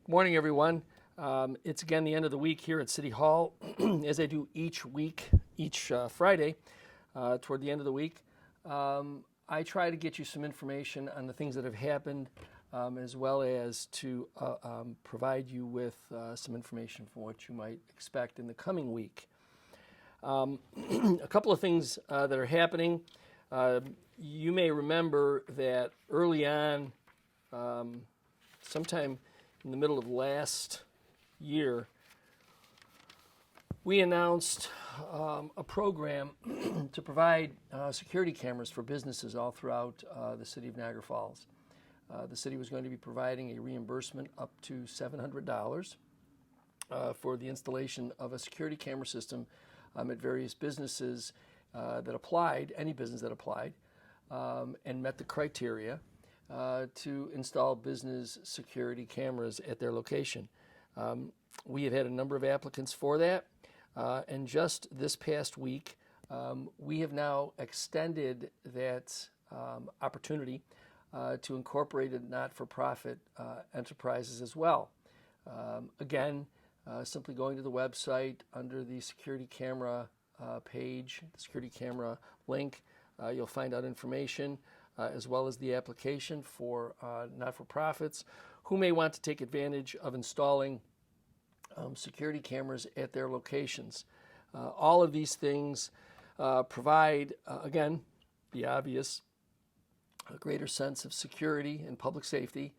Morning, everyone. It's again the end of the week here at City Hall, as I do each week, each Friday, toward the end of the week. I try to get you some information on the things that have happened, as well as to provide you with some information for what you might expect in the coming week. A couple of things that are happening. You may remember that early on, sometime in the middle of last year, we announced a program to provide security cameras for businesses all throughout the city of Niagara Falls. The city was going to be providing a reimbursement up to $700 for the installation of a security camera system at various businesses that applied, any business that applied, and met the criteria to install business security cameras at their location. We have had a number of applicants for that, and just this past week, we have now extended that opportunity to incorporated not-for-profit enterprises as well. Again, simply going to the website under the security camera page, the security camera link, you'll find out information as well as the application for not-for-profits who may want to take advantage of installing security cameras at their locations. All of these things provide, again, the obvious, a greater sense of security and public safety,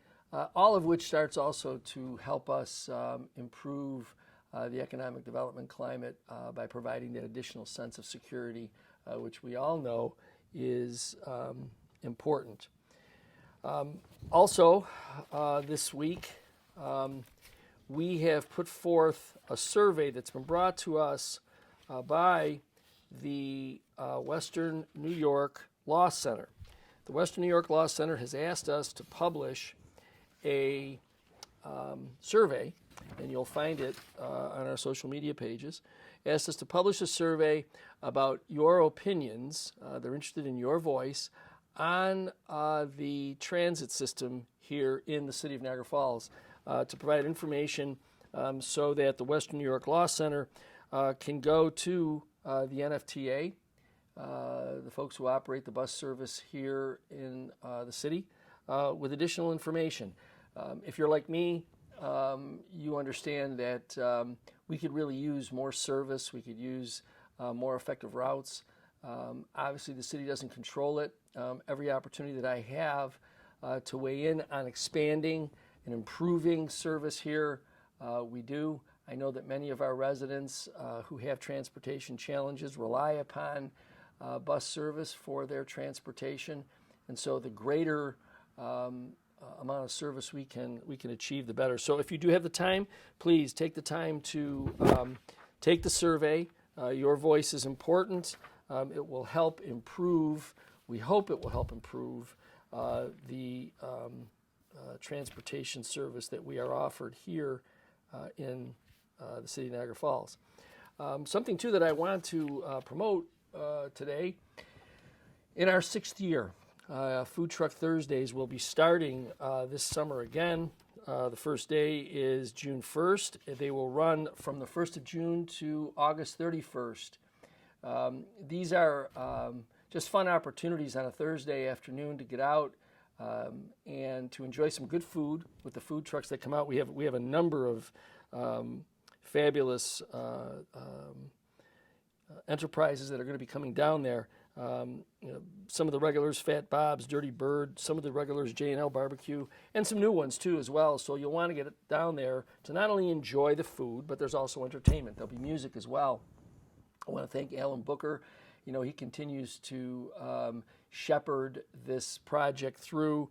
all of which starts also to help us improve the economic development climate by providing that additional sense of security, which we all know is important. Also, this week, we have put forth a survey that's been brought to us by the Western New York Law Center. The Western New York Law Center has asked us to publish a survey, and you'll find it on our social media pages, asked us to publish a survey about your opinions. They're interested in your voice on the transit system here in the city of Niagara Falls to provide information so that the Western New York Law Center can go to the NFTA, the folks who operate the bus service here in the city, with additional information. If you're like me, you understand that we could really use more service, we could use more effective routes. Obviously, the city doesn't control it. Every opportunity that I have to weigh in on expanding and improving service here, we do. I know that many of our residents who have transportation challenges rely upon bus service for their transportation, and so the greater amount of service we can achieve, the better. So if you do have the time, please take the time to take the survey. Your voice is important. It will help improve, we hope it will help improve the transportation service that we are offered here in the city of Niagara Falls. Something, too, that I want to promote today, in our 6th year, Food Truck Thursdays will be starting this summer again. The first day is June 1st. They will run from the 1st of June to August 31st. These are just fun opportunities on a Thursday afternoon to get out and to enjoy some good food with the food trucks that come out. We have a number of fabulous enterprises that are going to be coming down there. Some of the regulars, Fat Bob's, Dirty Bird, some of the regulars, J&L Barbecue, and some new ones too as well. So you'll want to get down there to not only enjoy the food, but there's also entertainment. There'll be music as well. I want to thank Alan Booker. You know, he continues to shepherd this project through.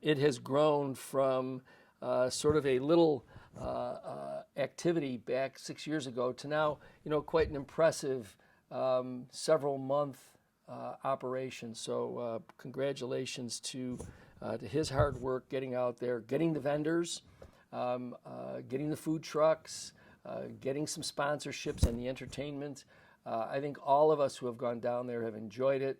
It has grown from sort of a little activity back 6 years ago to now, you know, quite an impressive several-month operation. So congratulations to his hard work getting out there, getting the vendors, getting the food trucks, getting some sponsorships and the entertainment. I think all of us who have gone down there have enjoyed it.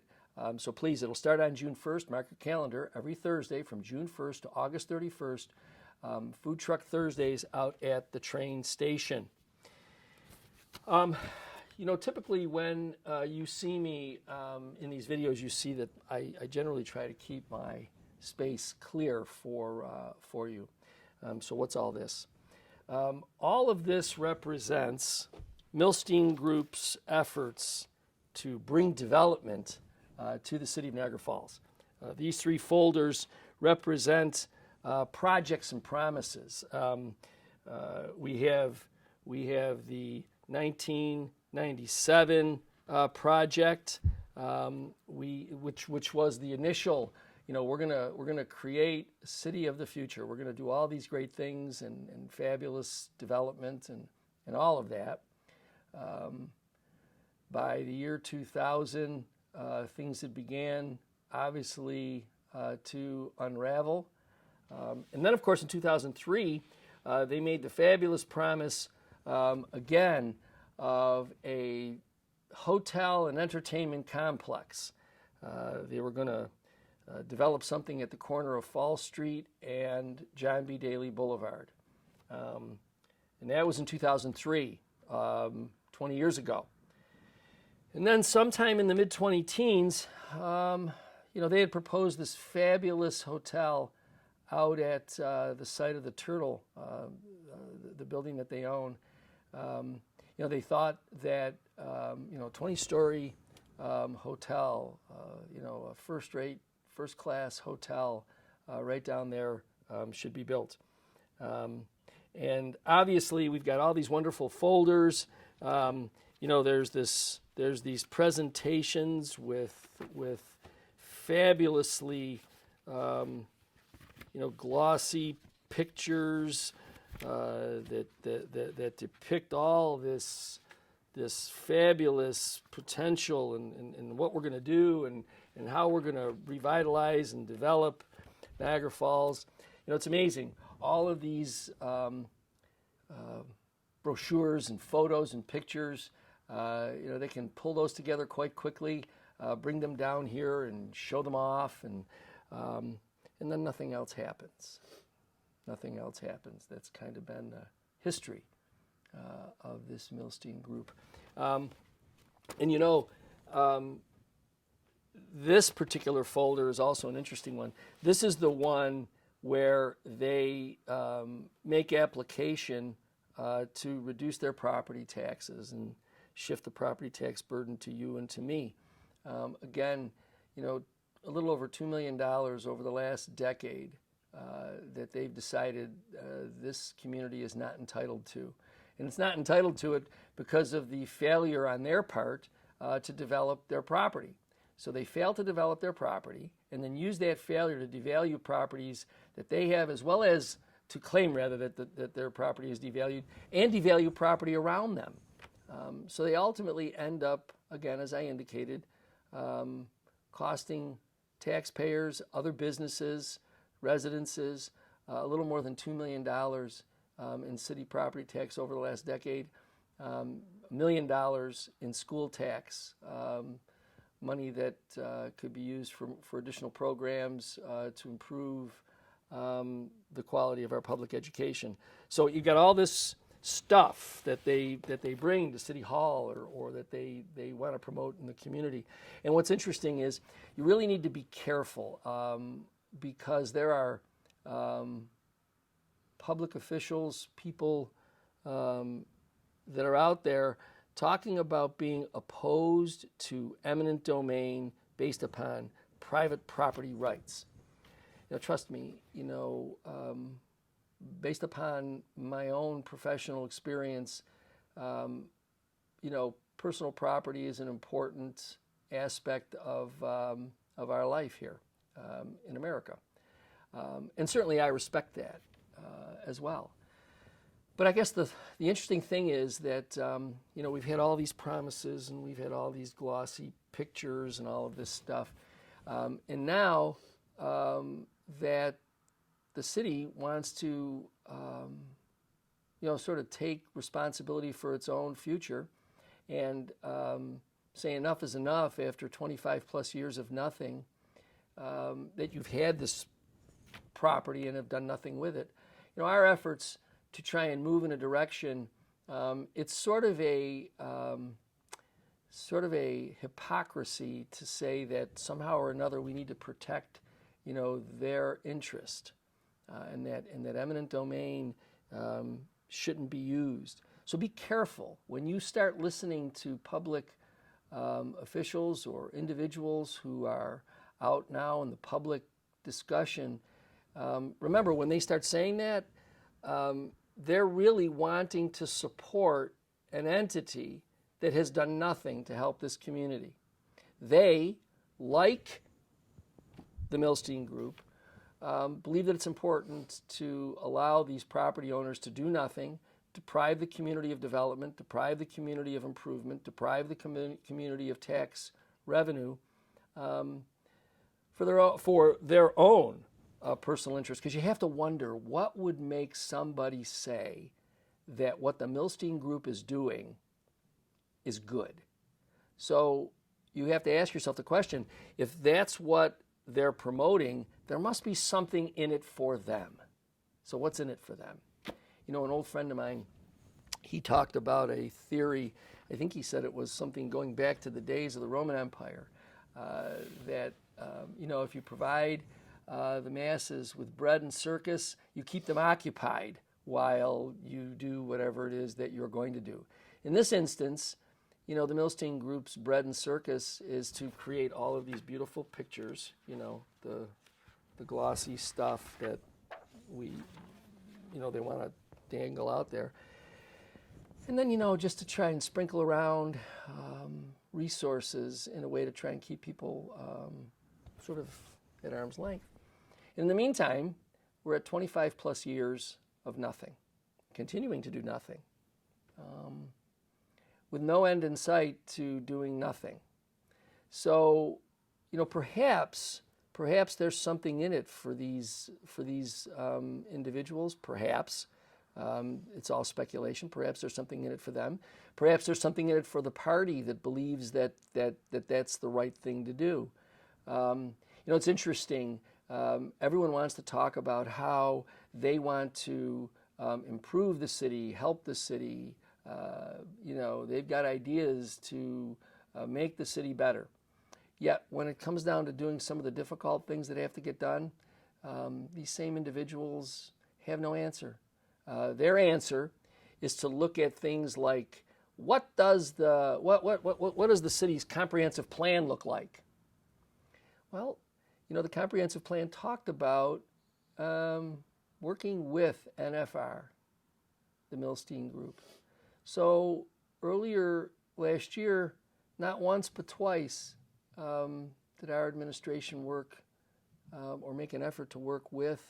So please, it'll start on June 1st. Mark your calendar. Every Thursday from June 1st to August 31st, Food Truck Thursdays out at the train station. Typically when you see me in these videos, you see that I generally try to keep my space clear for you. So what's all this? All of this represents Milstein Group's efforts to bring development to the city of Niagara Falls. These three folders represent projects and promises. We have the 1997 project, which was the initial. We're gonna create a city of the future. We're gonna do all these great things and fabulous development and all of that. By the year 2000, things had began obviously to unravel. And then, of course, in 2003, they made the fabulous promise again of a hotel and entertainment complex. They were going to develop something at the corner of Fall Street and John B. Daly Boulevard. And that was in 2003, 20 years ago. And then sometime in the mid-2010s, they had proposed this fabulous hotel out at the site of the Turtle, the building that they own. They thought that, 20-story hotel, a first-rate, first-class hotel right down there should be built. And obviously, we've got all these wonderful folders. There's these presentations with fabulously, glossy pictures that depict all this fabulous potential and what we're going to do and how we're going to revitalize and develop Niagara Falls. It's amazing. All of these brochures and photos and pictures, they can pull those together quite quickly, bring them down here and show them off, and then nothing else happens. Nothing else happens. That's kind of been the history of this Milstein Group. This particular folder is also an interesting one. This is the one where they make application to reduce their property taxes and shift the property tax burden to you and to me. Again, a little over $2 million over the last decade that they've decided this community is not entitled to. And it's not entitled to it because of the failure on their part to develop their property. So they fail to develop their property and then use that failure to devalue properties that they have, as well as to claim, rather, that their property is devalued, and devalue property around them. So they ultimately end up, again, as I indicated, costing taxpayers, other businesses, residences, a little more than $2 million in city property tax over the last decade, $1 million in school tax, money that could be used for additional programs to improve the quality of our public education. So you've got all this stuff that they bring to City Hall or that they want to promote in the community. And what's interesting is you really need to be careful because there are public officials, people that are out there talking about being opposed to eminent domain based upon private property rights. Trust me, based upon my own professional experience, personal property is an important aspect of our life here in America. And certainly I respect that as well. But I guess the interesting thing is that, we've had all these promises and we've had all these glossy pictures and all of this stuff. And now that the city wants to, sort of take responsibility for its own future and say enough is enough after 25 plus years of nothing, that you've had this property and have done nothing with it. our efforts to try and move in a direction, it's sort of a hypocrisy to say that somehow or another we need to protect, their interest, and that eminent domain shouldn't be used. So be careful when you start listening to public officials or individuals who are out now in the public discussion. Remember, when they start saying that, they're really wanting to support an entity that has done nothing to help this community. They, like the Milstein Group, believe that it's important to allow these property owners to do nothing, deprive the community of development, deprive the community of improvement, deprive the community of tax revenue for their own personal interest. Because you have to wonder, what would make somebody say that what the Milstein Group is doing is good? So you have to ask yourself the question, if that's what they're promoting, there must be something in it for them. So what's in it for them? An old friend of mine, he talked about a theory, I think he said it was something going back to the days of the Roman Empire, that, if you provide the masses with bread and circus, you keep them occupied while you do whatever it is that you're going to do. In this instance, the Milstein Group's bread and circus is to create all of these beautiful pictures, the glossy stuff that they want to dangle out there. And then, just to try and sprinkle around resources in a way to try and keep people sort of at arm's length. In the meantime, we're at 25 plus years of nothing, continuing to do nothing, with no end in sight to doing nothing. So, perhaps there's something in it for these individuals. Perhaps it's all speculation. Perhaps there's something in it for them. Perhaps there's something in it for the party that believes that's the right thing to do. It's interesting. Everyone wants to talk about how they want to improve the city, help the city. They've got ideas to make the city better. Yet when it comes down to doing some of the difficult things that have to get done, these same individuals have no answer. Their answer is to look at things like, what does the city's comprehensive plan look like? Well, the comprehensive plan talked about working with NFR, the Milstein Group. So earlier last year, not once but twice, did our administration work or make an effort to work with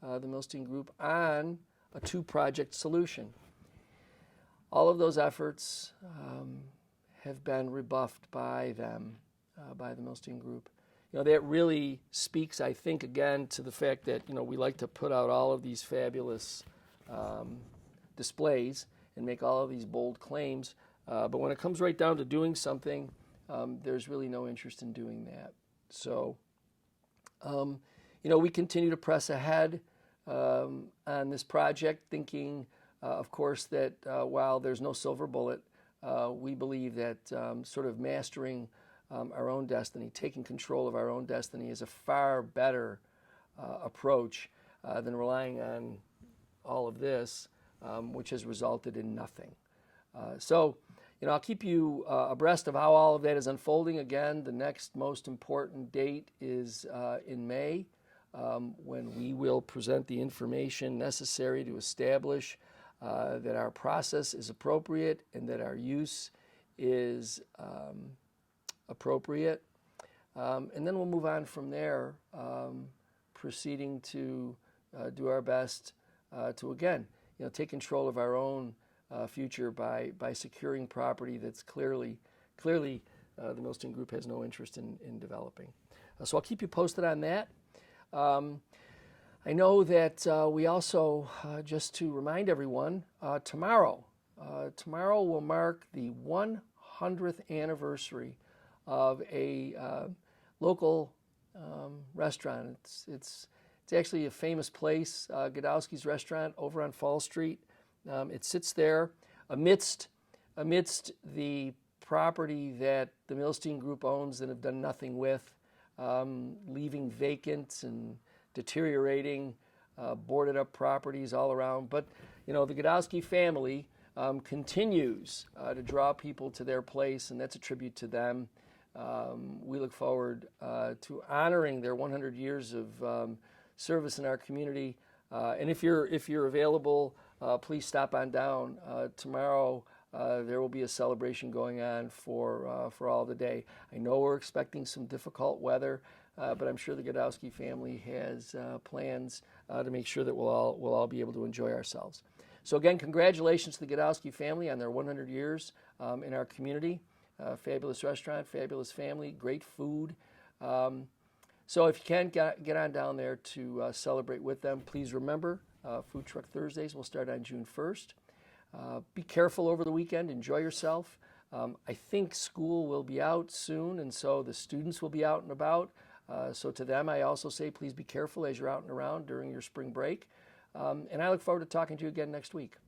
the Milstein Group on a two-project solution. All of those efforts have been rebuffed by them, by the Milstein Group. That really speaks, I think, again, to the fact that, we like to put out all of these fabulous displays and make all of these bold claims. But when it comes right down to doing something, there's really no interest in doing that. So, we continue to press ahead on this project, thinking, of course, that while there's no silver bullet, we believe that sort of mastering our own destiny, taking control of our own destiny, is a far better approach than relying on all of this, which has resulted in nothing. So, I'll keep you abreast of how all of that is unfolding. Again, the next most important date is in May, when we will present the information necessary to establish that our process is appropriate and that our use is appropriate. And then we'll move on from there, proceeding to do our best to, again, take control of our own future by securing property that's clearly the Milstein Group has no interest in developing. So I'll keep you posted on that. I know that we also, just to remind everyone, tomorrow will mark the 100th anniversary of a local restaurant. It's It's actually a famous place, Godowski's Restaurant over on Fall Street. It sits there amidst the property that the Milstein Group owns and have done nothing with, leaving vacant and deteriorating, boarded up properties all around. But, the Godowski family continues to draw people to their place, and that's a tribute to them. We look forward to honoring their 100 years of service in our community. And if you're available, please stop on down. Tomorrow there will be a celebration going on for all the day. I know we're expecting some difficult weather, but I'm sure the Godowski family has plans to make sure that we'll all be able to enjoy ourselves. So again, congratulations to the Godowski family on their 100 years in our community. Fabulous restaurant, fabulous family, great food. So if you can get on down there to celebrate with them, please remember, Food Truck Thursdays will start on June 1st. Be careful over the weekend. Enjoy yourself. I think school will be out soon, and so the students will be out and about. So to them, I also say please be careful as you're out and around during your spring break. And I look forward to talking to you again next week.